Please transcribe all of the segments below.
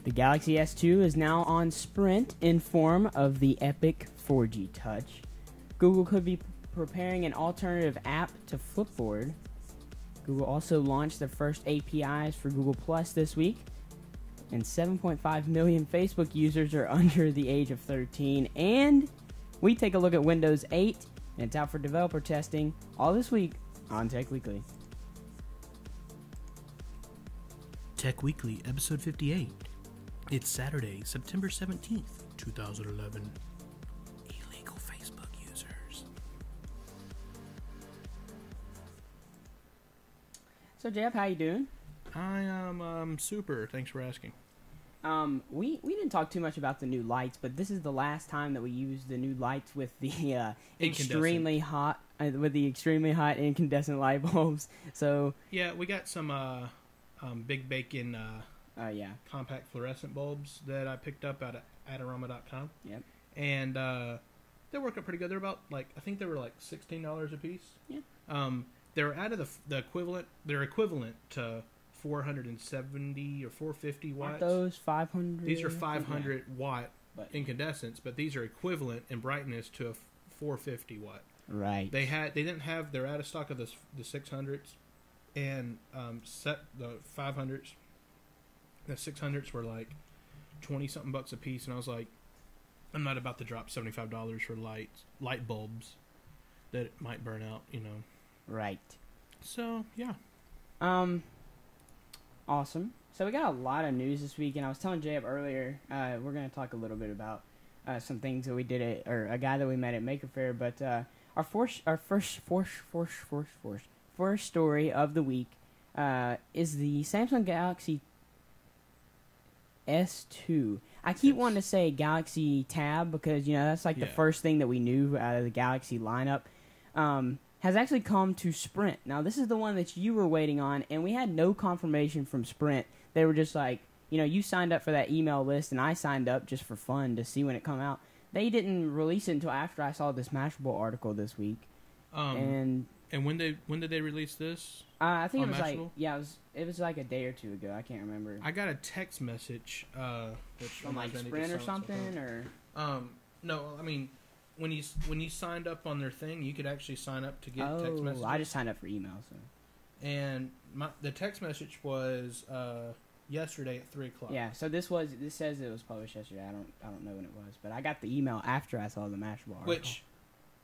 The Galaxy S2 is now on Sprint in form of the Epic 4G Touch. Google could be preparing an alternative app to Flipboard. Google also launched their first APIs for Google Plus this week. And 7.5 million Facebook users are under the age of 13. And we take a look at Windows 8, and it's out for developer testing all this week on Tech Weekly. Tech Weekly, episode 58. It's Saturday, September 17th, 2011. Illegal Facebook users. So, Jeff, how you doing? I am super. Thanks for asking. We didn't talk too much about the new lights, but this is the last time that we use the new lights with the extremely hot incandescent light bulbs. So yeah, we got some Big Bacon compact fluorescent bulbs that I picked up at Adorama.com. Yep. And they work out pretty good. They're about I think they were like $16 a piece. Yeah. They're out of the equivalent. They're equivalent to 470 or 450 watts. Aren't those 500? These are 500 watt incandescents, but these are equivalent in brightness to a 450 watt. Right. They're out of stock of the 600s, and set the 500s. The 600s were like 20 something bucks a piece, and I was like, I'm not about to drop $75 for light bulbs that might burn out, Right. So yeah. Awesome. So we got a lot of news this week, and I was telling Jay Earlier, we're going to talk a little bit about some things that we did or a guy that we met at Maker Faire. But our first story of the week is the Samsung Galaxy S2. I keep wanting to say Galaxy Tab because that's the first thing that we knew out of the Galaxy lineup. Has actually come to Sprint. Now, this is the one that you were waiting on, and we had no confirmation from Sprint. They were just like, you signed up for that email list, and I signed up just for fun to see when it come out. They didn't release it until after I saw this Mashable article this week. And when did they release this? I think it was Mashable? it was like a day or two ago. I can't remember. I got a text message From Sprint or something, or no, I mean. When you signed up on their thing, you could actually sign up to get text messages. I just signed up for email. So. And the text message was yesterday at 3:00. Yeah, so this says it was published yesterday. I don't know when it was, but I got the email after I saw the Mashable article. Which,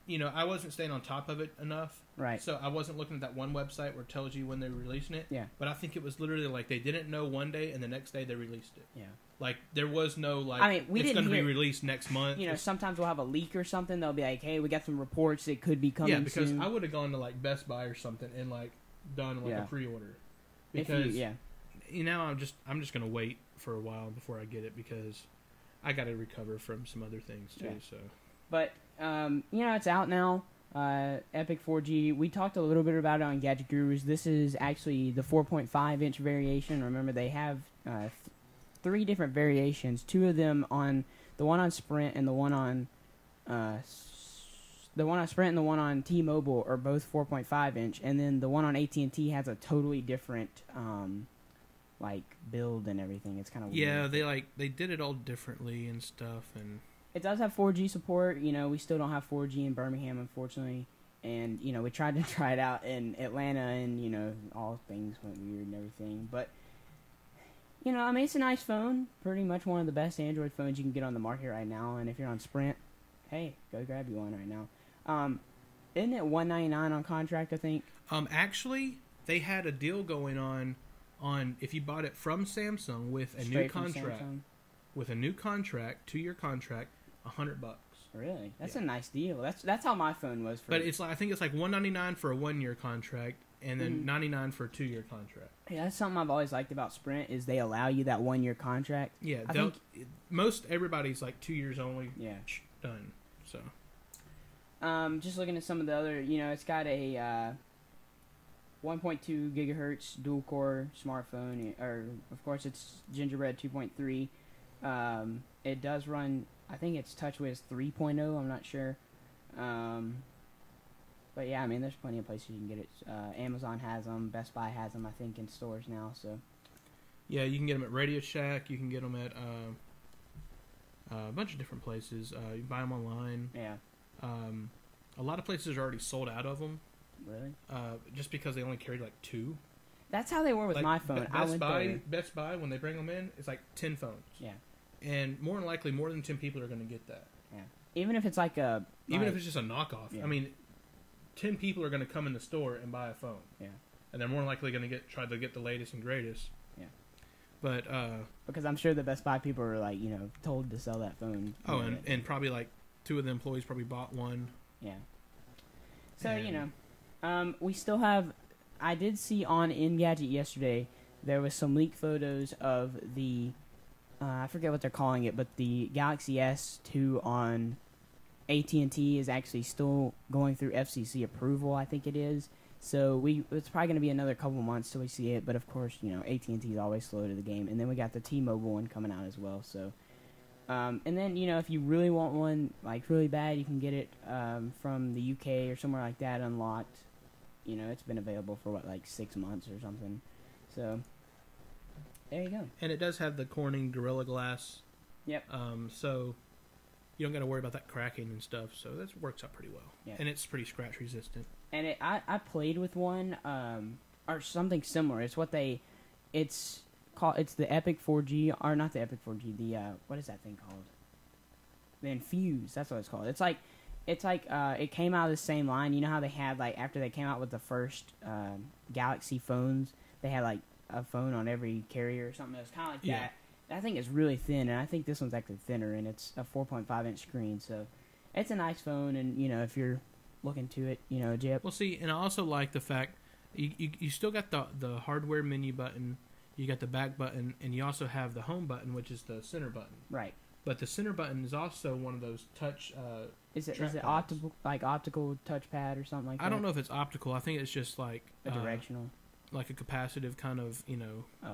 I wasn't staying on top of it enough. Right. So I wasn't looking at that one website where it tells you when they're releasing it. Yeah. But I think it was literally like they didn't know one day and the next day they released it. Yeah. Like there was no it's going to be released next month. Sometimes we'll have a leak or something. They'll be like, "Hey, we got some reports. It could be coming." Yeah, because soon. I would have gone to Best Buy or something and done a pre-order. Because I'm just going to wait for a while before I get it because I got to recover from some other things too. Yeah. So, but it's out now. Epic 4G. We talked a little bit about it on Gadget Gurus. This is actually the 4.5-inch variation. Remember, they have 3 different variations. 2 of them on the one on Sprint and the one on Sprint and the one on T-Mobile are both 4.5-inch, and then the one on AT&T has a totally different build and everything. It's kind of weird. They did it all differently and stuff, and it does have 4G support. We still don't have 4G in Birmingham, unfortunately. And, we tried to try it out in Atlanta, and, all things went weird and everything. But, it's a nice phone. Pretty much one of the best Android phones you can get on the market right now. And if you're on Sprint, hey, go grab you one right now. Isn't it $199 on contract, I think? Actually, they had a deal going on if you bought it from Samsung with a new contract. With a new contract, 2-year contract, $100. Really? That's a nice deal. That's how my phone was. But I think it's $199 for a 1-year contract, and then $99 for a 2-year contract. Yeah, that's something I've always liked about Sprint is they allow you that 1-year contract. Yeah, most everybody's 2 years only. Yeah, done. So, just looking at some of the other, it's got a 1.2 gigahertz dual core smartphone, or of course it's Gingerbread 2.3. It does run, I think it's TouchWiz 3.0, I'm not sure. But yeah, there's plenty of places you can get it. Amazon has them, Best Buy has them, I think, in stores now. So Yeah, you can get them at Radio Shack. You can get them at a bunch of different places. You can buy them online. Yeah. A lot of places are already sold out of them. Really? Just because they only carried like 2. That's how they were with Like, my phone. I went there. Best Buy, when they bring them in, it's like 10 phones. Yeah. And more than likely, more than 10 people are going to get that. Yeah. Even if it's like a... Even if it's just a knockoff. Yeah. I mean, 10 people are going to come in the store and buy a phone. Yeah. And they're more than likely going to try to get the latest and greatest. Yeah. But, because I'm sure the Best Buy people are like, told to sell that phone. oh, and probably like 2 of the employees probably bought one. Yeah. So, we still have... I did see on Engadget yesterday, there was some leaked photos of the... I forget what they're calling it, but the Galaxy S2 on AT&T is actually still going through FCC approval, I think it is. So it's probably going to be another couple months till we see it. But of course, AT&T is always slow to the game. And then we got the T-Mobile one coming out as well. So, and then if you really want one like really bad, you can get it from the UK or somewhere like that unlocked. It's been available for like 6 months or something. So there you go. And it does have the Corning Gorilla Glass. Yep. So you don't got to worry about that cracking and stuff. So that works out pretty well. Yeah. And it's pretty scratch resistant. And I played with one or something similar. It's the Epic 4G, or not the Epic 4G. The what is that thing called? The Infuse. That's what it's called. It's like it came out of the same line. You know how they had like after they came out with the first Galaxy phones, they had like a phone on every carrier or something. It was kind of like that. I think it's really thin, and I think this one's actually thinner, and it's a 4.5-inch screen, so it's a nice phone. And if you're looking to it, Jip. Well, see, and I also like the fact you still got the hardware menu button, you got the back button, and you also have the home button, which is the center button. Right. But the center button is also one of those touch. Is it optical touchpad or something like that? I don't know if it's optical. I think it's just like a directional, like a capacitive kind of okay.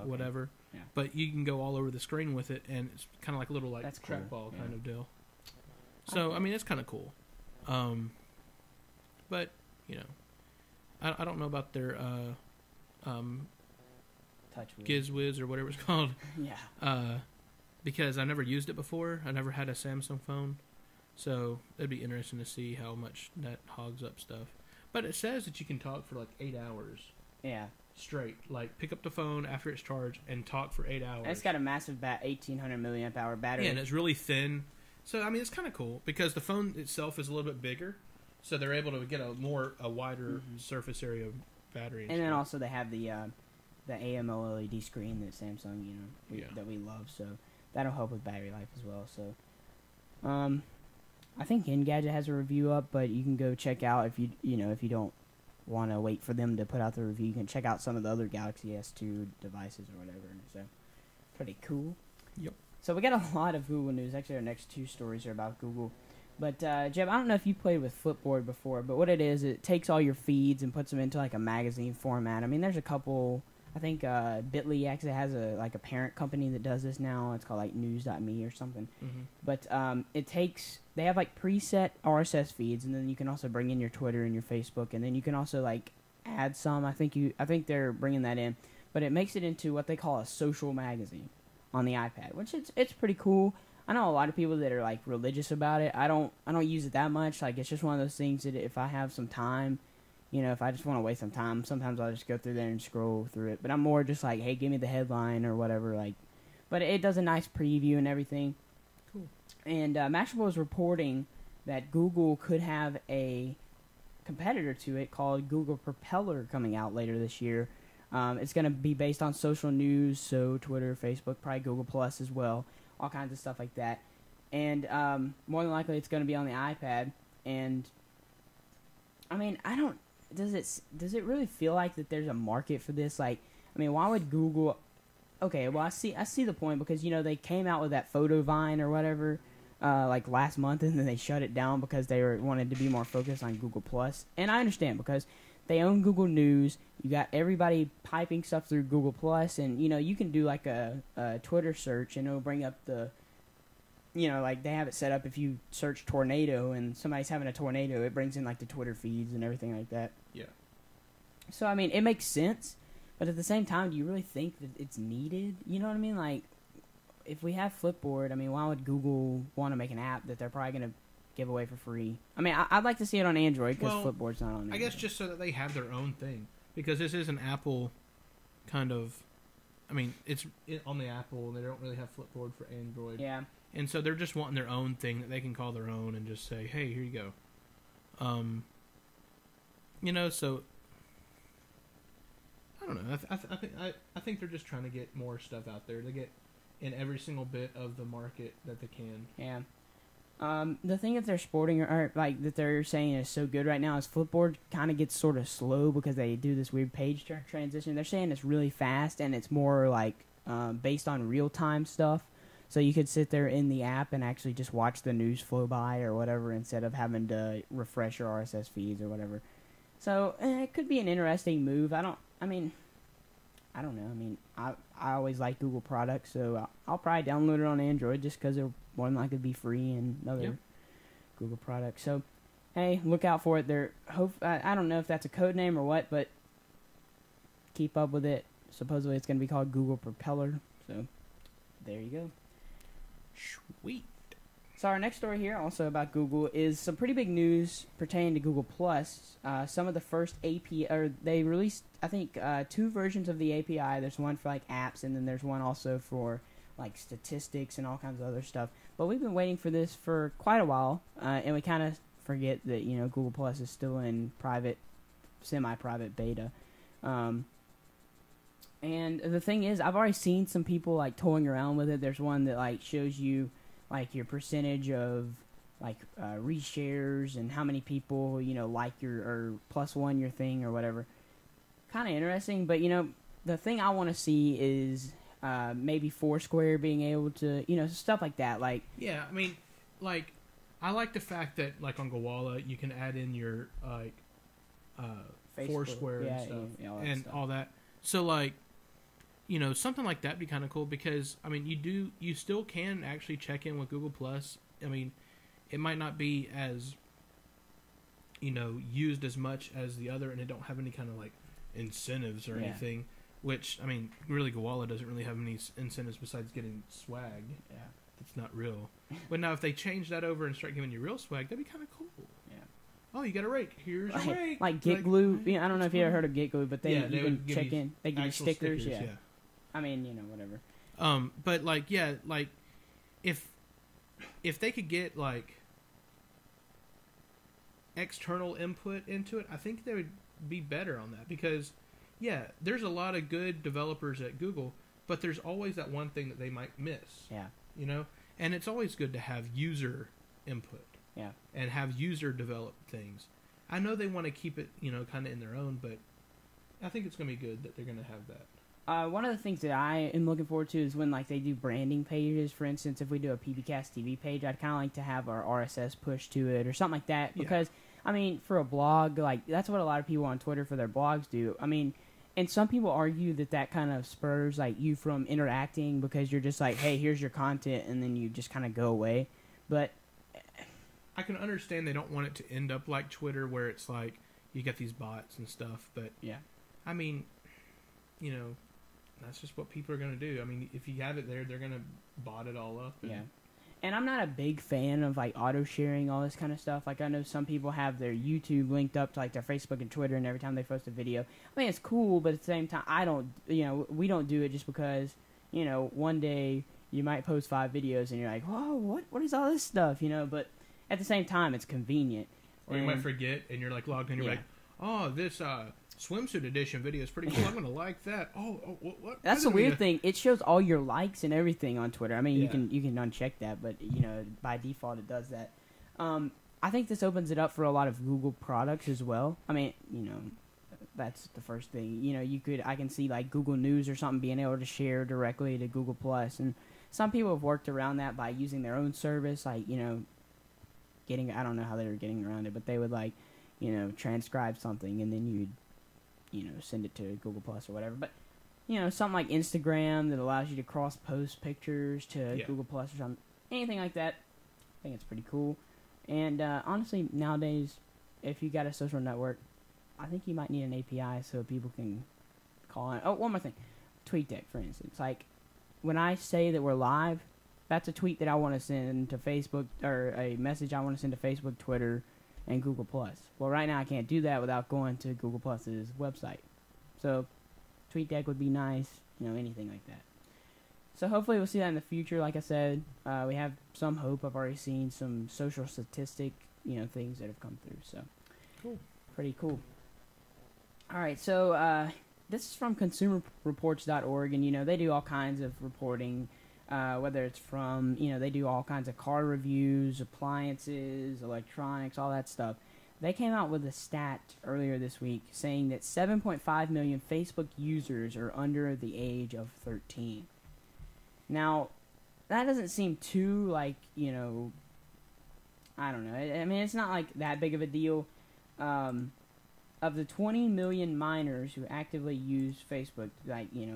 whatever. Yeah. But you can go all over the screen with it, and it's kind of like a little like That's cool. trackball kind of deal. So I mean, it's kind of cool. But I don't know about their GizWiz or whatever it's called. Yeah. Because I never used it before. I never had a Samsung phone. So it'd be interesting to see how much that hogs up stuff. But it says that you can talk for like 8 hours. Yeah. Straight. Like pick up the phone after it's charged and talk for 8 hours. And it's got a massive 1800 milliamp hour battery. Yeah, and it's really thin. So I mean, it's kind of cool because the phone itself is a little bit bigger, so they're able to get a wider surface area of battery. And then also they have the AMOLED screen that Samsung, that we love. So that'll help with battery life as well. So, I think Engadget has a review up, but you can go check out if you don't want to wait for them to put out the review. You can check out some of the other Galaxy S2 devices or whatever. So, pretty cool. Yep. So we got a lot of Google news. Actually, our next 2 stories are about Google. But, Jeb, I don't know if you played with Flipboard before, but what it is, it takes all your feeds and puts them into, like, a magazine format. I mean, there's a couple... I think Bitly actually has a parent company that does this now. It's called, like, News.me or something. Mm-hmm. But they have, like, preset RSS feeds, and then you can also bring in your Twitter and your Facebook, and then you can also, like, add some. I think they're bringing that in. But it makes it into what they call a social magazine on the iPad, which it's pretty cool. I know a lot of people that are like religious about it. I don't use it that much. Like it's just one of those things that if I have some time, if I just want to waste some time, sometimes I'll just go through there and scroll through it. But I'm more just like, hey, give me the headline or whatever. Like, but it does a nice preview and everything. Cool. And Mashable is reporting that Google could have a competitor to it called Google Propeller coming out later this year. It's going to be based on social news, so Twitter, Facebook, probably Google Plus as well, all kinds of stuff like that. And more than likely, it's going to be on the iPad. And I mean, does it really feel like that there's a market for this? Like, I mean, why would Google? Okay, well, I see the point because they came out with that photo vine or whatever like last month, and then they shut it down because they wanted to be more focused on Google Plus. And I understand because they own Google News. You got everybody piping stuff through Google Plus, and you can do like a Twitter search, and it'll bring up the, like they have it set up. If you search tornado and somebody's having a tornado, it brings in like the Twitter feeds and everything like that. Yeah. So I mean, it makes sense, But at the same time, do you really think that it's needed? You know what I mean? Like, if we have Flipboard, I mean, why would Google want to make an app that they're probably going to give away for free? I mean, I'd like to see it on Android because Flipboard's not on Android. I guess just so that they have their own thing. Because this is an Apple kind of... I mean, it's on the Apple, and they don't really have Flipboard for Android. Yeah. And so they're just wanting their own thing that they can call their own and just say, hey, here you go. You know, so... I don't know. I think they're just trying to get more stuff out there. They get in every single bit of the market that they can. Yeah. The thing that they're sporting, or like that they're saying is so good right now, is Flipboard kind of gets sort of slow because they do this weird page transition. They're saying it's really fast and it's more like based on real time stuff. So you could sit there in the app and actually just watch the news flow by or whatever instead of having to refresh your RSS feeds or whatever. So it could be an interesting move. I don't know. I mean, I always like Google products, so I'll probably download it on Android just because they're more than likely to be free and another Google product. So, hey, look out for it. I don't know if that's a code name or what, but keep up with it. Supposedly it's going to be called Google Propeller. So, there you go. Sweet. So our next story here, also about Google, is some pretty big news pertaining to Google Plus. Some of the first API, or they released, I think, 2 versions of the API. There's one for like apps, and then there's one also for like statistics and all kinds of other stuff. But we've been waiting for this for quite a while, and we kind of forget that Google Plus is still in semi-private beta. And the thing is, I've already seen some people like toying around with it. There's one that like shows you like your percentage of like reshares and how many people like your or +1 your thing or whatever. Kind of interesting, but the thing I want to see is maybe Foursquare being able to stuff like that. Like yeah, I mean, like I like the fact that like on Gowalla you can add in your like Foursquare and stuff and all that. So like something like that would be kind of cool because, I mean, you still can actually check in with Google Plus. I mean, it might not be as, used as much as the other, and it don't have any kind of, like, incentives or anything, which, I mean, really, Gowalla doesn't really have any incentives besides getting swag. Yeah. It's not real. But now if they change that over and start giving you real swag, that'd be kind of cool. Yeah. Oh, you got a rake. Here's your rake. Like GetGlue. I don't know if you ever heard of GetGlue, but you can check in. They give you stickers. Yeah. I mean, whatever. But like, yeah, like, if they could get like external input into it, I think they would be better on that because, yeah, there's a lot of good developers at Google, but there's always that one thing that they might miss. Yeah. And it's always good to have user input. Yeah. And have user develop things. I know they want to keep it, kind of in their own, but I think it's going to be good that they're going to have that. One of the things that I am looking forward to is when like they do branding pages. For instance, if we do a PBcast TV page, I'd kind of like to have our RSS push to it or something like that. Because I mean, for a blog, like that's what a lot of people on Twitter for their blogs do. I mean, and some people argue that kind of spurs like you from interacting because you're just like, hey, here's your content, and then you just kind of go away. But I can understand they don't want it to end up like Twitter, where it's like you get these bots and stuff. But yeah, I mean, that's just what people are going to do. I mean, if you have it there, they're going to bot it all up. Yeah. And I'm not a big fan of, like, auto-sharing, all this kind of stuff. Like, I know some people have their YouTube linked up to, like, their Facebook and Twitter, and every time they post a video. I mean, it's cool, but at the same time, I don't, we don't do it just because, one day you might post 5 videos, and you're like, whoa, what is all this stuff, But at the same time, it's convenient. Or you might forget, and you're, like, logged in, and you're like, oh, this, swimsuit edition video is pretty cool. I'm gonna like that. What? That's the weird thing. It shows all your likes and everything on Twitter. I mean, you can uncheck that, but by default it does that. I think this opens it up for a lot of Google products as well. I mean, that's the first thing. I can see like Google News or something being able to share directly to Google Plus, and some people have worked around that by using their own service, like getting. I don't know how they were getting around it, but they would like transcribe something and then you'd send it to Google Plus or whatever. But, something like Instagram that allows you to cross-post pictures to Google Plus or something. Anything like that, I think it's pretty cool. And, honestly, nowadays, if you got a social network, I think you might need an API so people can on. Oh, one more thing. TweetDeck, for instance. Like, when I say that we're live, that's a tweet that I want to send to Facebook, or a message I want to send to Facebook, Twitter, and Google+. Well, right now I can't do that without going to Google+'s website. So, TweetDeck would be nice, anything like that. So hopefully we'll see that in the future. Like I said, we have some hope. I've already seen some social statistic, things that have come through. So, cool. Pretty cool. All right, so this is from consumerreports.org, and, they do all kinds of reporting, whether it's from, they do all kinds of car reviews, appliances, electronics, all that stuff. They came out with a stat earlier this week saying that 7.5 million Facebook users are under the age of 13. Now, that doesn't seem too, I don't know. I mean, it's not, that big of a deal. Of the 20 million minors who actively use Facebook,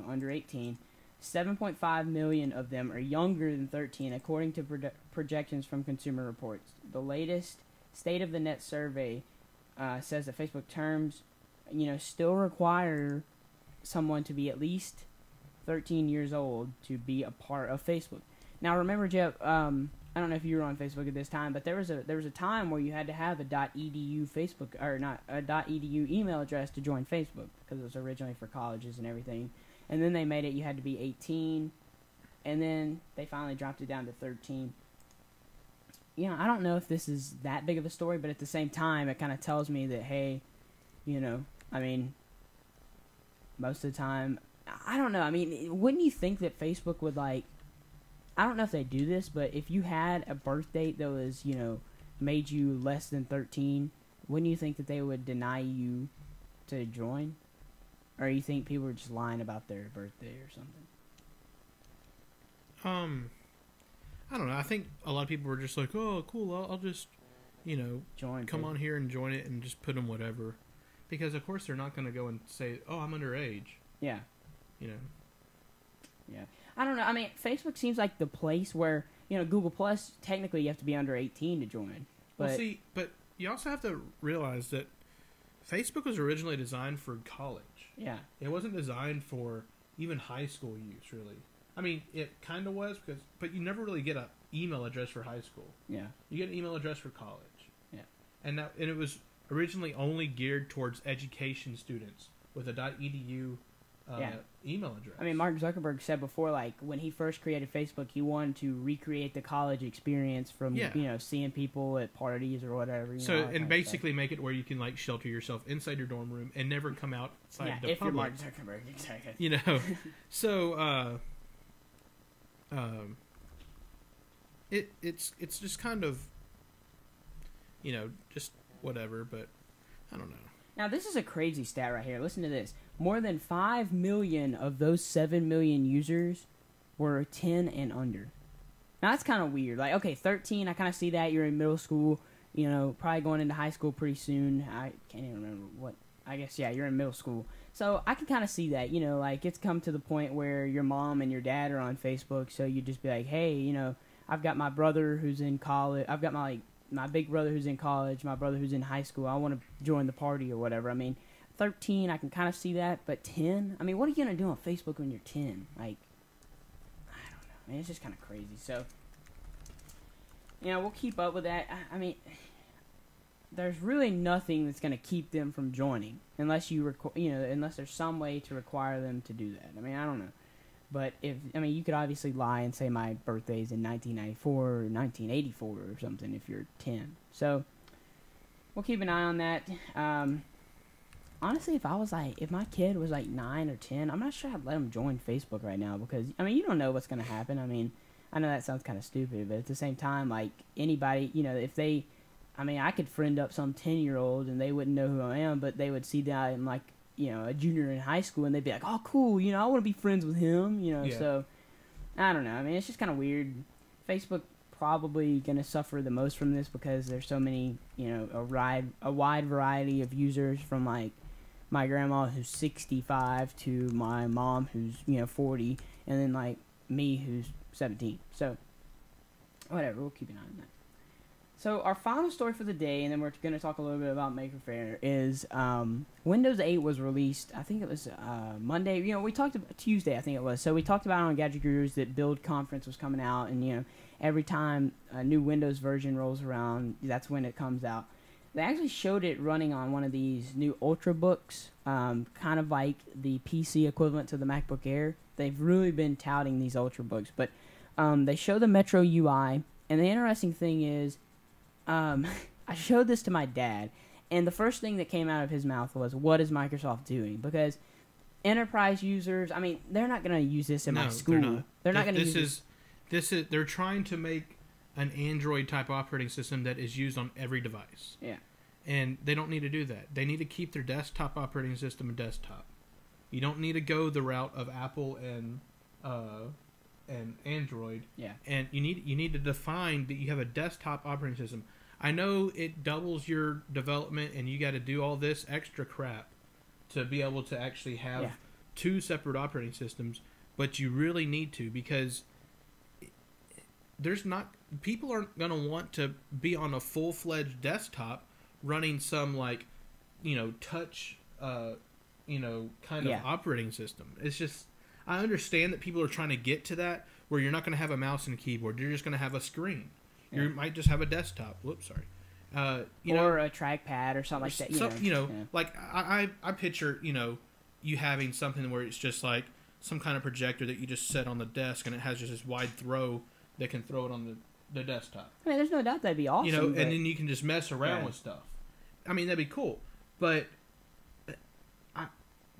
under 18, 7.5 million of them are younger than 13, according to projections from Consumer Reports. The latest State of the Net survey says that Facebook terms, still require someone to be at least 13 years old to be a part of Facebook. Now, remember, Jeff, I don't know if you were on Facebook at this time, but there was a time where you had to have a .edu Facebook, or not, a .edu email address to join Facebook, because it was originally for colleges and everything. And then they made it you had to be 18, and then they finally dropped it down to 13. I don't know if this is that big of a story, but at the same time, it kind of tells me that, hey, I mean, most of the time, I don't know. I mean, wouldn't you think that Facebook would, I don't know if they do this, but if you had a birth date that was, made you less than 13, wouldn't you think that they would deny you to join? Or you think people are just lying about their birthday or something? I don't know. I think a lot of people were just like, oh, cool, I'll just, join. Come on here and join it and just put in whatever. Because, of course, they're not going to go and say, oh, I'm underage. Yeah. Yeah. I don't know. I mean, Facebook seems like the place where, Google Plus, technically you have to be under 18 to join. But Well, see, but you also have to realize that Facebook was originally designed for college. Yeah. It wasn't designed for even high school use, really. I mean, it kind of was, but you never really get an email address for high school. Yeah. You get an email address for college. Yeah. And it was originally only geared towards education students with a .edu email address. I mean, Mark Zuckerberg said before, when he first created Facebook, he wanted to recreate the college experience from, seeing people at parties or whatever. So, and basically make it where you can, shelter yourself inside your dorm room and never come outside the if public. you're Mark Zuckerberg, exactly. So, it's just kind of, just whatever, but I don't know. Now, this is a crazy stat right here. Listen to this. More than 5 million of those 7 million users were 10 and under. Now, that's kind of weird. 13, I kind of see that. You're in middle school, probably going into high school pretty soon. I can't even remember what. I guess, yeah, you're in middle school. So, I can kind of see that. It's come to the point where your mom and your dad are on Facebook, so you just be like, hey, I've got my brother who's in college. I've got my big brother who's in college, my brother who's in high school. I want to join the party or whatever. I mean, 13, I can kind of see that, but 10? I mean, what are you going to do on Facebook when you're 10? I don't know. I mean, it's just kind of crazy. So, we'll keep up with that. I mean, there's really nothing that's going to keep them from joining unless unless there's some way to require them to do that. I mean, I don't know. But you could obviously lie and say my birthday's in 1994 or 1984 or something if you're 10. So, we'll keep an eye on that. Honestly, if my kid was 9 or 10, I'm not sure I'd let him join Facebook right now because, you don't know what's going to happen. I mean, I know that sounds kind of stupid, but at the same time, anybody, if they, I could friend up some 10-year-old and they wouldn't know who I am, but they would see that I'm a junior in high school and they'd be like, oh, cool, I want to be friends with him, Yeah. So, I don't know. It's just kind of weird. Facebook probably going to suffer the most from this because there's so many, a wide variety of users from, my grandma who's 65 to my mom who's 40 and then me who's 17. So whatever, we'll keep an eye on that. So our final story for the day, and then we're going to talk a little bit about Maker Faire, is Windows 8 was released. I think it was Monday. You know, we talked about Tuesday. I think it was. So we talked about on Gadget Gurus that Build Conference was coming out, and you know, every time a new Windows version rolls around, that's when it comes out. They actually showed it running on one of these new Ultrabooks, kind of like the PC equivalent to the MacBook Air. They've really been touting these Ultrabooks, but they show the Metro UI, and the interesting thing is, I showed this to my dad, and the first thing that came out of his mouth was, "What is Microsoft doing?" Because enterprise users, I mean, they're not going to use this in my school. They're not going to use this. They're trying to make an Android type operating system that is used on every device. Yeah. And they don't need to do that. They need to keep their desktop operating system a desktop. You don't need to go the route of Apple and Android. Yeah. And you need to define that you have a desktop operating system. I know it doubles your development and you got to do all this extra crap to be able to actually have two separate operating systems, but you really need to, because people aren't going to want to be on a full-fledged desktop running some touch kind of operating system. It's just, I understand that people are trying to get to that where you're not going to have a mouse and a keyboard. You're just going to have a screen. You might just have a desktop. Whoops, sorry. Or a trackpad or something like that. Like I picture, you having something where it's just like some kind of projector that you just set on the desk and it has just this wide throw that can throw it on the desktop. I mean, there's no doubt that'd be awesome. And then you can just mess around with stuff. I mean, that'd be cool. But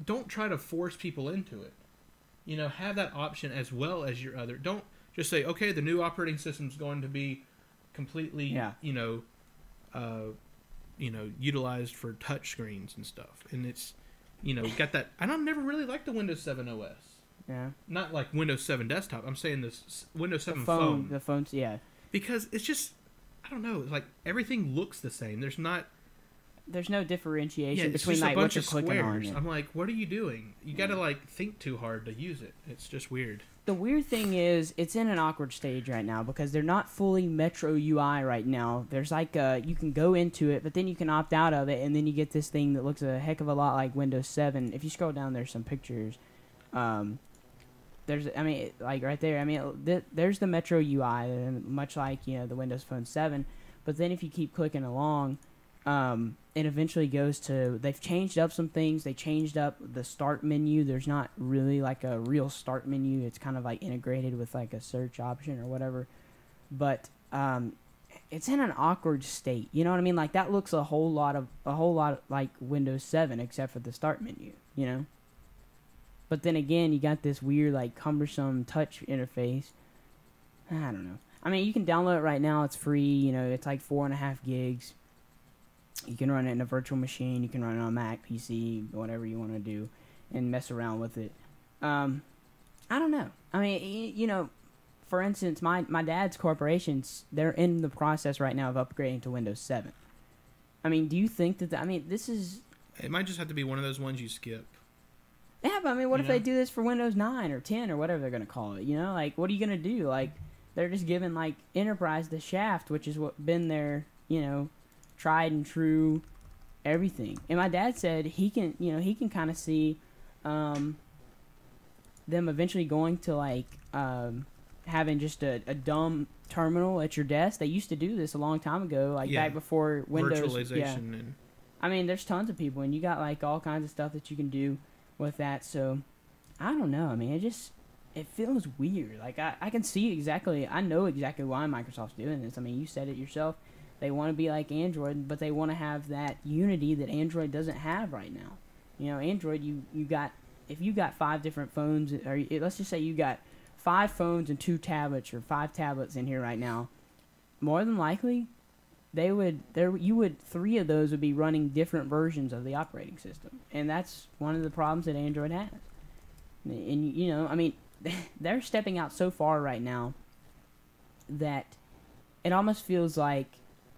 don't try to force people into it. Have that option as well as your other. Don't just say, okay, the new operating system's going to be completely, utilized for touch screens and stuff. And it's, got that. And I've never really liked the Windows 7 OS. Yeah. Not like Windows 7 desktop. I'm saying this Windows 7 phone. The phones, yeah. Because it's just, I don't know. It's like everything looks the same. There's no differentiation between like what you're clicking on. I'm like, what are you doing? You got to think too hard to use it. It's just weird. The weird thing is, it's in an awkward stage right now because they're not fully Metro UI right now. There's you can go into it, but then you can opt out of it, and then you get this thing that looks a heck of a lot like Windows 7. If you scroll down, there's some pictures. There's right there. There's the Metro UI, much like the Windows Phone 7. But then if you keep clicking along, it eventually goes to, they've changed up some things. They changed up the start menu. There's not really like a real start menu. It's kind of like integrated with like a search option or whatever. But it's in an awkward state. You know what I mean? Like that looks a whole lot like Windows 7 except for the start menu, But then again, you got this weird like cumbersome touch interface. I don't know. I mean, you can download it right now. It's free. It's like 4.5 gigs. You can run it in a virtual machine. You can run it on Mac, PC, whatever you want to do, and mess around with it. I don't know. I mean, for instance, my dad's corporations, they're in the process right now of upgrading to Windows 7. I mean, do you think that... this is... It might just have to be one of those ones you skip. Yeah, but I mean, what if they do this for Windows 9 or 10 or whatever they're going to call it? Like, what are you going to do? Like, they're just giving, like, Enterprise the shaft, which is what been their, tried and true everything. And my dad said he can kind of see them eventually going to like having just a dumb terminal at your desk. They used to do this a long time ago, back before Windows. Virtualization. And I mean, there's tons of people, and you got like all kinds of stuff that you can do with that. So I don't know. I mean, it feels weird. Like I can see exactly. I know exactly why Microsoft's doing this. I mean, you said it yourself. They want to be like Android, but they want to have that unity that Android doesn't have right now. Android, if you got 5 different phones, or let's just say you got 5 phones and 2 tablets, or 5 tablets in here right now, more than likely, 3 of those would be running different versions of the operating system, and that's one of the problems that Android has. And I mean, they're stepping out so far right now that it almost feels like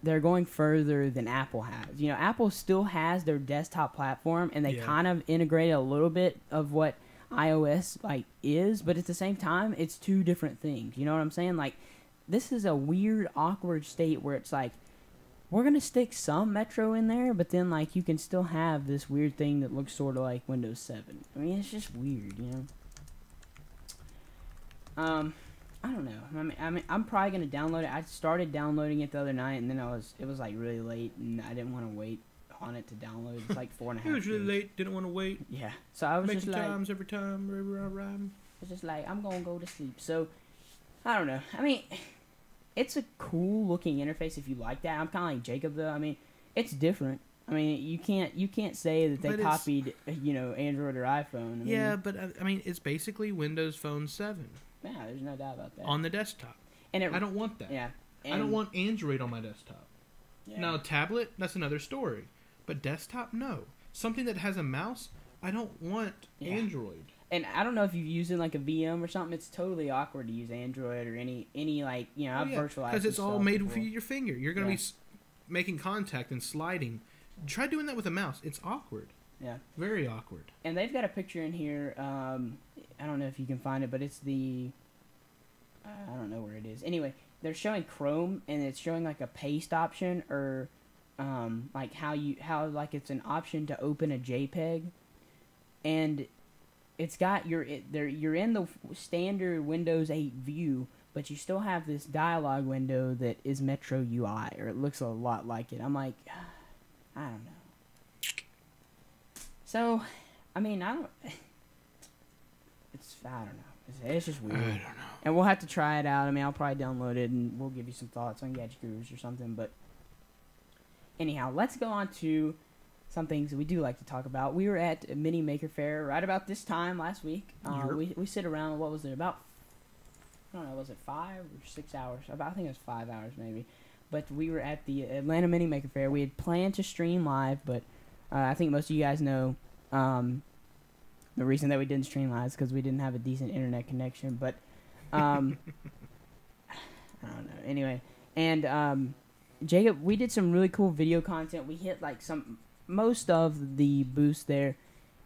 they're going further than Apple has. Apple still has their desktop platform, and they kind of integrate a little bit of what iOS is, but at the same time, it's 2 different things. You know what I'm saying? Like, this is a weird, awkward state where it's like we're gonna stick some Metro in there, but then like you can still have this weird thing that looks sort of like Windows 7. I mean, it's just weird, you know. I don't know. I mean, I'm probably gonna download it. I started downloading it the other night, and then it was like really late, and I didn't want to wait on it to download. It's like 4.5 It was really days. late. Didn't want to wait. Yeah. So I was Making just like, times every time. Rhyme. it's just like I'm gonna go to sleep. So I don't know. I mean, it's a cool looking interface if you like that. I'm kind of like Jacob though. I mean, it's different. I mean, you can't say that they But it's- copied Android or iPhone. Yeah, but I mean, it's basically Windows Phone 7 Yeah, there's no doubt about that. on the desktop. And it, I don't want that. Yeah. I don't want Android on my desktop. Yeah. Now, tablet, that's another story. But desktop, no. Something that has a mouse, I don't want Yeah. Android. And I don't know if you've used it like a VM or something. It's totally awkward to use Android or any like I've virtualized Because it's some all stuff made before. with your finger. You're going to be making contact and sliding. Try doing that with a mouse. It's awkward. Yeah. Very awkward. And they've got a picture in here. I don't know if you can find it, but it's the. I don't know where it is. Anyway, they're showing Chrome, and it's showing like a paste option, or like how like it's an option to open a JPEG, and it's got you're in the standard Windows 8 view, but you still have this dialog window that is Metro UI, or it looks a lot like it. I'm like, I don't know. So, I mean, I don't know. It's just weird. I don't know. And we'll have to try it out. I mean, I'll probably download it and we'll give you some thoughts on Gadget Gurus or something. But anyhow, let's go on to some things that we do like to talk about. We were at a Mini Maker Faire right about this time last week. We sit around, what was it, about, I don't know, was it 5 or 6 hours? I think it was 5 hours maybe. But we were at the Atlanta Mini Maker Faire. We had planned to stream live, but I think most of you guys know the reason that we didn't stream live is because we didn't have a decent internet connection. But I don't know. Anyway, and Jacob, we did some really cool video content. We hit like most of the booths there,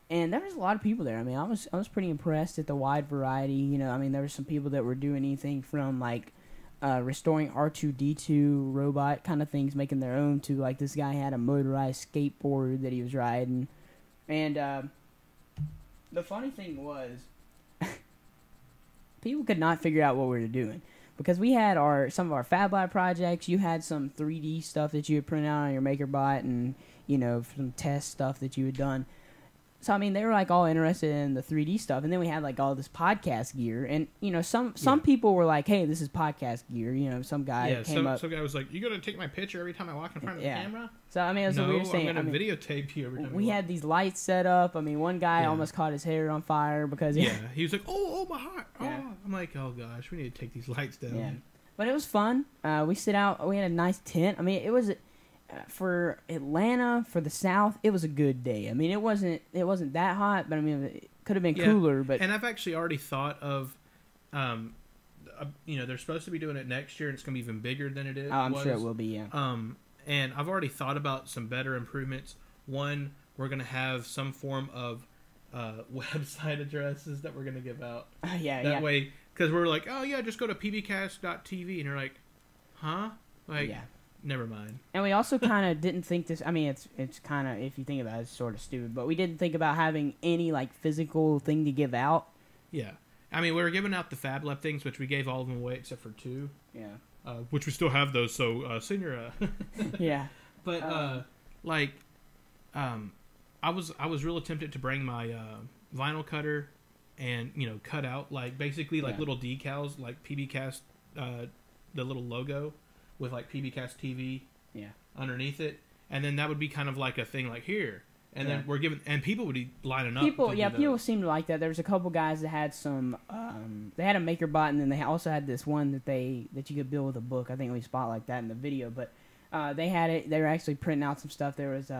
and there was a lot of people there. I mean, I was pretty impressed at the wide variety. You know, I mean, there were some people that were doing anything from like restoring R2-D2 robot kind of things, making their own, to like this guy had a motorized skateboard that he was riding, and the funny thing was, people could not figure out what we were doing. Because we had some of our Fab Lab projects, you had some 3D stuff that you had printed out on your MakerBot, and, some test stuff that you had done. So, I mean, they were, like, all interested in the 3D stuff. And then we had, like, all this podcast gear. And, some people were like, hey, this is podcast gear. Some guy came up. Some guy was like, you going to take my picture every time I walk in front of the camera? So, I mean, it was a weird thing. I'm going to videotape you every time we had these lights set up. I mean, one guy Yeah. almost caught his hair on fire because... Yeah, he was like, oh, my heart. Yeah. Oh. I'm like, oh, gosh, we need to take these lights down. Yeah. But it was fun. We sit out. We had a nice tent. I mean, it was... for Atlanta, for the South, it was a good day. I mean, it wasn't that hot, but I mean, it could have been cooler. But and I've actually already thought of, they're supposed to be doing it next year, and it's going to be even bigger than it is. oh, I'm sure it will be. Yeah. And I've already thought about some better improvements. One, we're going to have some form of website addresses that we're going to give out. That way, because we're like, oh yeah, just go to pbcast.tv, and you're like, huh? Like, never mind. And we also kind of didn't think this. I mean, it's kind of, if you think about it, it's sort of stupid. But we didn't think about having any like physical thing to give out. Yeah, I mean, we were giving out the Fab Lab things, which we gave all of them away except for 2. Yeah. Which we still have those. So, senior. Yeah. But I was real tempted to bring my vinyl cutter and cut out like basically like little decals like PBcast, the little logo with like PBcast TV underneath it, and then that would be kind of like a thing like here, and then we're giving, and people would be lining up. People seemed to like that. There was a couple guys that had some. They had a MakerBot, and then they also had this one that you could build with a book. I think we spot like that in the video, but they had it. They were actually printing out some stuff. There was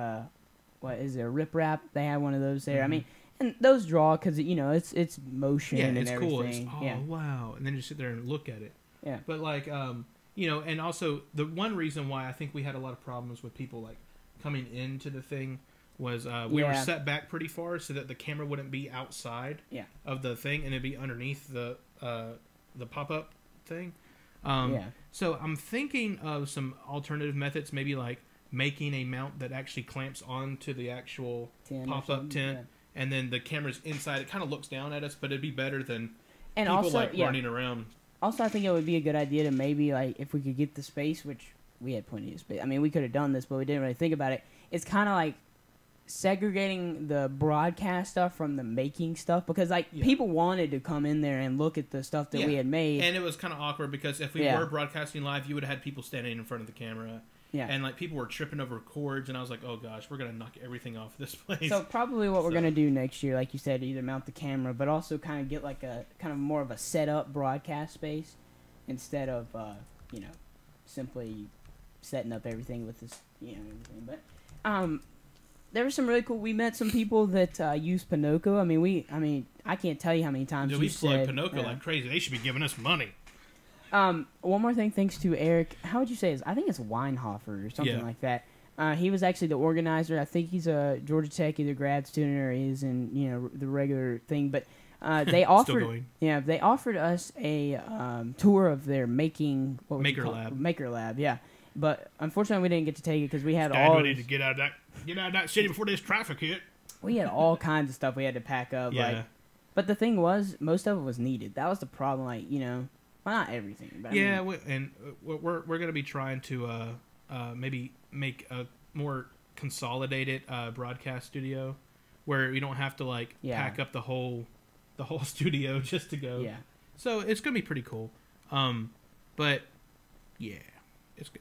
what is it, a rip wrap? They had one of those there. Mm-hmm. I mean, and those draw because it's motion and it's everything. Cool. It's, wow, and then you sit there and look at it. Yeah, but like and also the one reason why I think we had a lot of problems with people like coming into the thing was we were set back pretty far so that the camera wouldn't be outside of the thing, and it'd be underneath the pop-up thing. Yeah. So I'm thinking of some alternative methods, maybe like making a mount that actually clamps onto the actual Tent or pop-up something, tent, yeah. and then the camera's inside. It kind of looks down at us, but it'd be better than And people also, like yeah. running around. Also, I think it would be a good idea to maybe, like, if we could get the space, which we had plenty of space. I mean, we could have done this, but we didn't really think about it. It's kind of like segregating the broadcast stuff from the making stuff, because, like, people wanted to come in there and look at the stuff that we had made. And it was kind of awkward because if we were broadcasting live, you would have had people standing in front of the camera. Yeah. And, like, people were tripping over cords, and I was like, oh, gosh, we're going to knock everything off this place. So probably what we're going to do next year, like you said, either mount the camera, but also kind of get, like, a kind of more of a set-up broadcast space instead of, simply setting up everything with this, everything. But there was some really cool. We met some people that use Pinocchio. I mean, I can't tell you how many times we plug Pinocchio like crazy. They should be giving us money. One more thing, thanks to Eric. How would you say his? I think it's Weinhofer or something like that. He was actually the organizer. I think he's a Georgia Tech either grad student or is in the regular thing. But they offered they offered us a tour of their Maker Lab. Maker Lab, yeah. But unfortunately, we didn't get to take it because we had all. We need to get out of that city before this traffic hit. We had all kinds of stuff we had to pack up. Yeah. But the thing was, most of it was needed. That was the problem. Well, not everything. But we're going to be trying to maybe make a more consolidated broadcast studio where you don't have to pack up the whole studio just to go. Yeah. So it's going to be pretty cool. But yeah.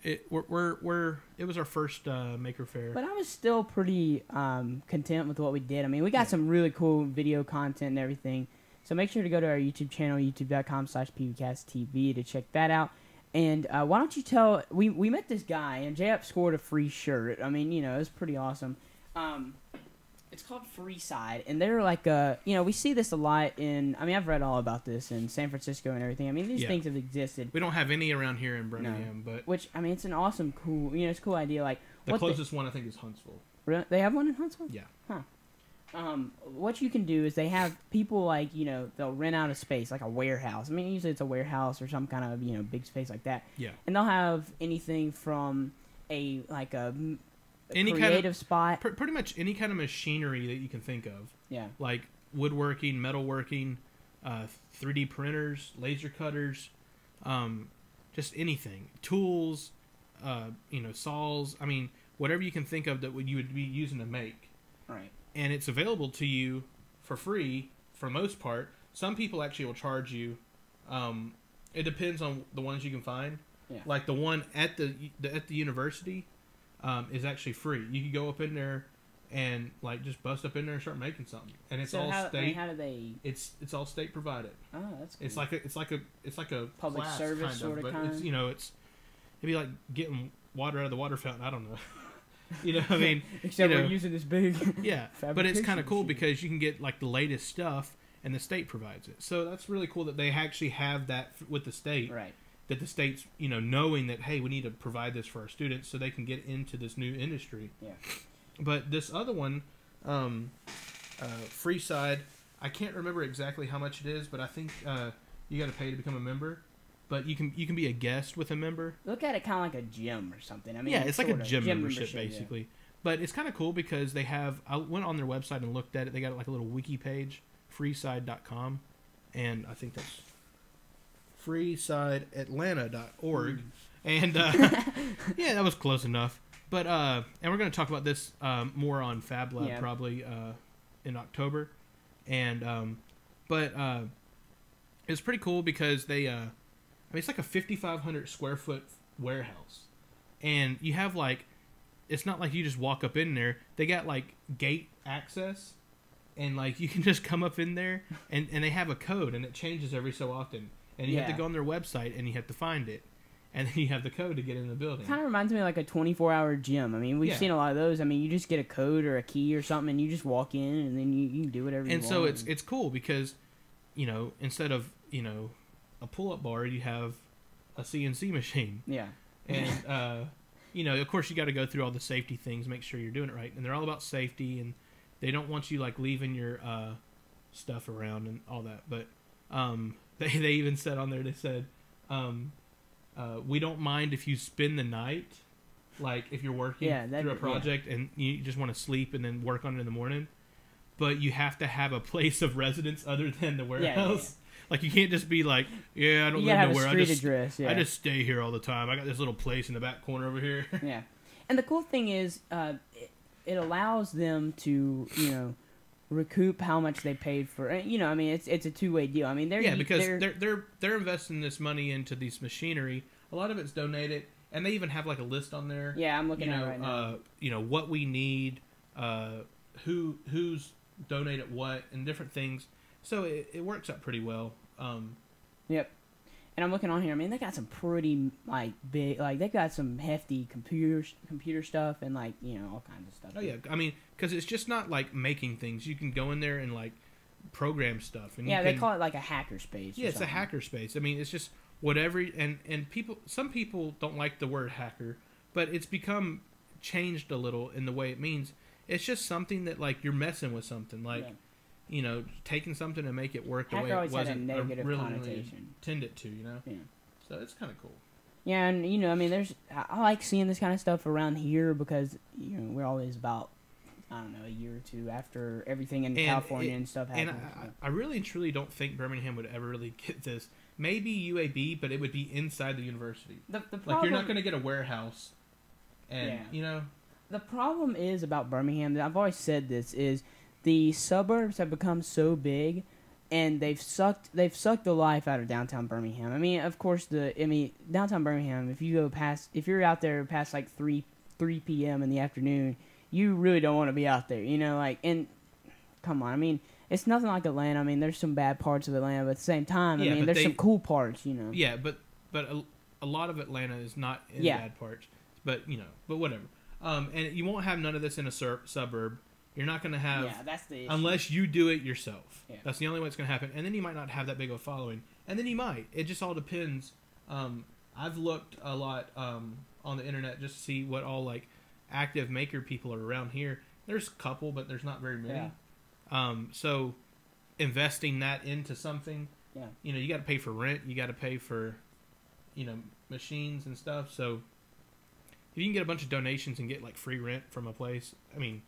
It was our first Maker Faire. But I was still pretty content with what we did. I mean, we got some really cool video content and everything. So make sure to go to our YouTube channel, youtube.com/pvcasttv to check that out. And why don't you tell... We met this guy, and J-Up scored a free shirt. I mean, it was pretty awesome. It's called Freeside, and they're like we see this a lot in... I mean, I've read all about this in San Francisco and everything. I mean, these things have existed. We don't have any around here in Birmingham, but... Which, I mean, it's an awesome, cool... it's a cool idea. Like the closest one, I think, is Huntsville. Really? They have one in Huntsville? Yeah. Huh. What you can do is they have people they'll rent out a space, like a warehouse. I mean, usually it's a warehouse or some kind of, big space like that. Yeah. And they'll have anything from any creative kind of spot. Pretty much any kind of machinery that you can think of. Yeah. Like woodworking, metalworking, 3D printers, laser cutters, just anything. Tools, saws. I mean, whatever you can think of that you would be using to make. Right. And it's available to you for free for the most part. Some people actually will charge you. It depends on the ones you can find. Yeah. Like the one at the university is actually free. You can go up in there and just bust up in there and start making something. And it's all state. I mean, how do they? It's all state provided. Oh, that's cool. It's like a public class, service kind of, but it's it'd be like getting water out of the water fountain. I don't know. I mean, except we're using this big but it's kind of cool because you can get the latest stuff and the state provides it. So that's really cool that they actually have that with the state. Right. That the state's knowing that, hey, we need to provide this for our students so they can get into this new industry. Yeah. But this other one, Freeside, I can't remember exactly how much it is, but I think you got to pay to become a member. But you can be a guest with a member. Look at it kind of like a gym or something. I mean, it's like a gym membership basically. Yeah. But it's kind of cool because they have. I went on their website and looked at it. They got a little wiki page, freeside.com, and I think that's freesideatlanta.org. And that was close enough. But and we're going to talk about this more on Fab Lab probably in October. And but it's pretty cool because they it's like a 5,500 square foot warehouse, and you have it's not like you just walk up in there. They got gate access, and you can just come up in there, and they have a code, and it changes every so often, and you have to go on their website and you have to find it, and then you have the code to get in the building. Kind of reminds me of a 24-hour gym. I mean, we've seen a lot of those. I mean, you just get a code or a key or something, and you just walk in, and then you can do whatever you want. And so it's cool because, instead of a pull-up bar, you have a CNC machine. Yeah. And of course you got to go through all the safety things, make sure you're doing it right, and they're all about safety, and they don't want you leaving your stuff around and all that. But they even said on there, they said we don't mind if you spend the night, like if you're working through a project and you just want to sleep and then work on it in the morning. But you have to have a place of residence other than the warehouse. Like, you can't just be like, I don't live nowhere. I just stay here all the time. I got this little place in the back corner over here. Yeah. And the cool thing is, it allows them to, recoup how much they paid for. I mean, it's a two-way deal. I mean, they're investing this money into these machinery. A lot of it's donated, and they even have like a list on there. Yeah, I'm looking at it right now. What we need, who's donated what, and different things. So it works out pretty well. Yep. And I'm looking on here. I mean, they got some pretty big, they got some hefty computer stuff and all kinds of stuff. Oh yeah, I mean, because it's just not like making things. You can go in there and program stuff. And they call it like a hacker space. Yeah, it's a hacker space. I mean, it's just whatever. And some people don't like the word hacker, but it's become changed a little in the way it means. It's just something that you're messing with something taking something and make it work the way it wasn't really intended to, Yeah. So it's kind of cool. Yeah, and I mean, I like seeing this kind of stuff around here because we're always about a year or two after everything in California and stuff happens. And I really and truly don't think Birmingham would ever really get this. Maybe UAB, but it would be inside the university. The problem, you're not going to get a warehouse, and The problem is about Birmingham, I've always said this, is the suburbs have become so big, and they've sucked the life out of downtown Birmingham. I mean, of course, downtown Birmingham, if you're out there past 3 p.m. in the afternoon, you really don't want to be out there, and come on, I mean, it's nothing like Atlanta. I mean, there's some bad parts of Atlanta, but at the same time, I mean, there's some cool parts, Yeah, but a lot of Atlanta is not in bad parts, but whatever. And you won't have none of this in a suburb. You're not going to have... Yeah, that's the issue. Unless you do it yourself. Yeah. That's the only way it's going to happen. And then you might not have that big of a following. And then you might. It just all depends. I've looked a lot on the internet just to see what all, active maker people are around here. There's a couple, but there's not very many. Yeah. So, investing that into something... Yeah. You got to pay for rent. You got to pay for, machines and stuff. So... if you can get a bunch of donations and get free rent from a place, I mean,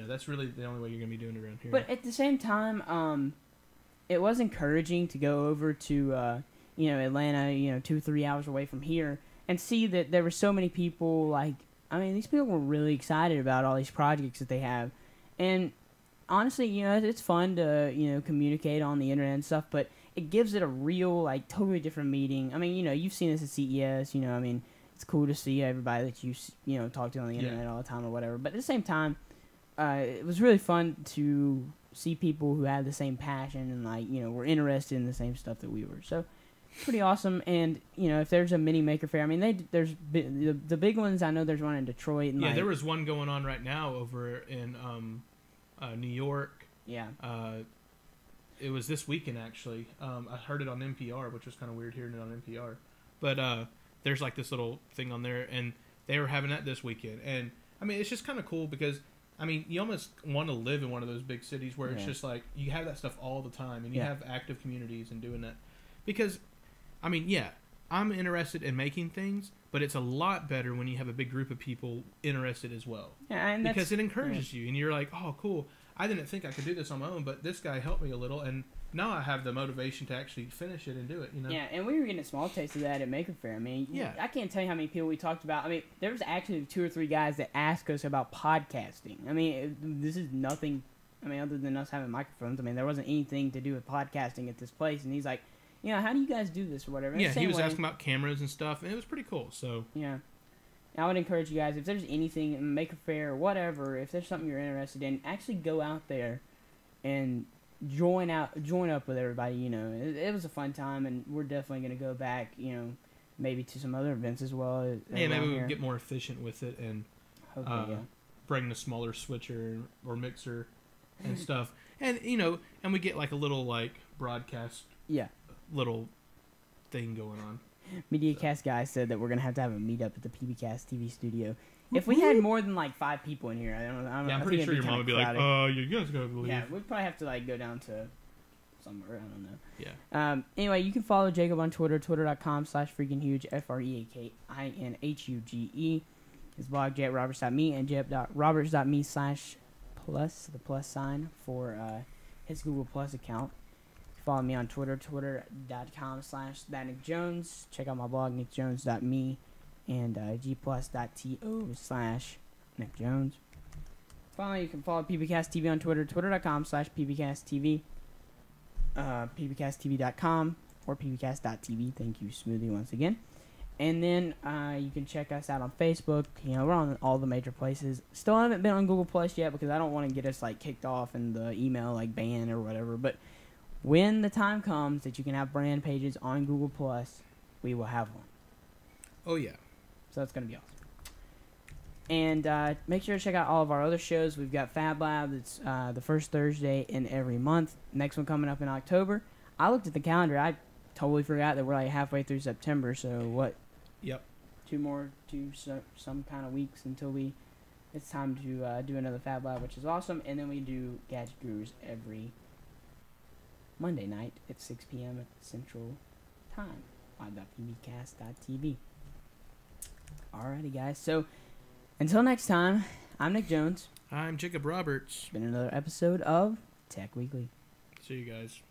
that's really the only way you're going to be doing it around here. But at the same time, it was encouraging to go over to, Atlanta, 2-3 hours away from here and see that there were so many people, these people were really excited about all these projects that they have. And honestly, it's fun to, communicate on the internet and stuff, but it gives it a real, totally different meeting. I mean, you've seen this at CES, it's cool to see everybody that you talk to on the internet all the time or whatever. But at the same time, it was really fun to see people who had the same passion and were interested in the same stuff that we were. So pretty awesome. And if there's a mini maker fair, I mean, there's the big ones. I know there's one in Detroit. And there was one going on right now over in New York. Yeah. It was this weekend actually. I heard it on NPR, which was kind of weird hearing it on NPR. But there's this little thing on there, and they were having that this weekend. And, I mean, it's just kind of cool because, I mean, you almost want to live in one of those big cities where it's just you have that stuff all the time, and you have active communities and doing that. Because, I mean, I'm interested in making things, but it's a lot better when you have a big group of people interested as well. Yeah, and because it encourages you, and you're like, oh, cool. I didn't think I could do this on my own, but this guy helped me a little, and now I have the motivation to actually finish it and do it, Yeah, and we were getting a small taste of that at Maker Faire. I mean, I can't tell you how many people we talked about. I mean, there was actually 2 or 3 guys that asked us about podcasting. I mean, this is nothing, other than us having microphones. I mean, there wasn't anything to do with podcasting at this place. And he's like, how do you guys do this or whatever? And he was asking about cameras and stuff, and it was pretty cool, so. Yeah. I would encourage you guys, if there's anything, Maker Faire or whatever, if there's something you're interested in, actually go out there and join up with everybody. It was a fun time, and we're definitely going to go back, maybe to some other events as well. Maybe we'll get more efficient with it and bring the smaller switcher or mixer and stuff. And, and we get a little broadcast little thing going on. MediaCast guy said that we're going to have a meetup at the PBcast TV studio. If we had more than 5 people in here, I'm pretty sure your mom would be like, you guys gotta leave. Yeah, we'd probably have to go down to somewhere. I don't know. Yeah. Anyway, you can follow Jacob on Twitter, twitter.com/freakinghuge, FREAKINHUGE. His blog, JetRoberts.me, and jet.roberts.me/plus, the plus sign, for his Google Plus account. Follow me on Twitter, twitter.com/thatnickjones. Check out my blog, nickjones.me, and gplus.to/nickjones. Finally, you can follow PBcast TV on Twitter, twitter.com/PBcastTV, pbcasttv.com, or pbcast.tv. Thank you, Smoothie, once again. And then you can check us out on Facebook. You know, we're on all the major places. Still haven't been on Google Plus yet because I don't want to get us like kicked off and the email like banned or whatever. But when the time comes that you can have brand pages on Google Plus, we will have one. Oh yeah. So that's gonna be awesome. And make sure to check out all of our other shows. We've got Fab Lab. It's the first Thursday in every month. Next one coming up in October. I looked at the calendar. I totally forgot that we're like halfway through September. So what? Yep. Some kind of weeks until it's time to do another Fab Lab, which is awesome. And then we do Gadget Gurus every Monday night at 6 p.m. Central Time. Live.pbcast.tv. Alrighty, guys. So until next time, I'm Nick Jones. I'm Jacob Roberts. It's been another episode of Tech Weekly. See you guys.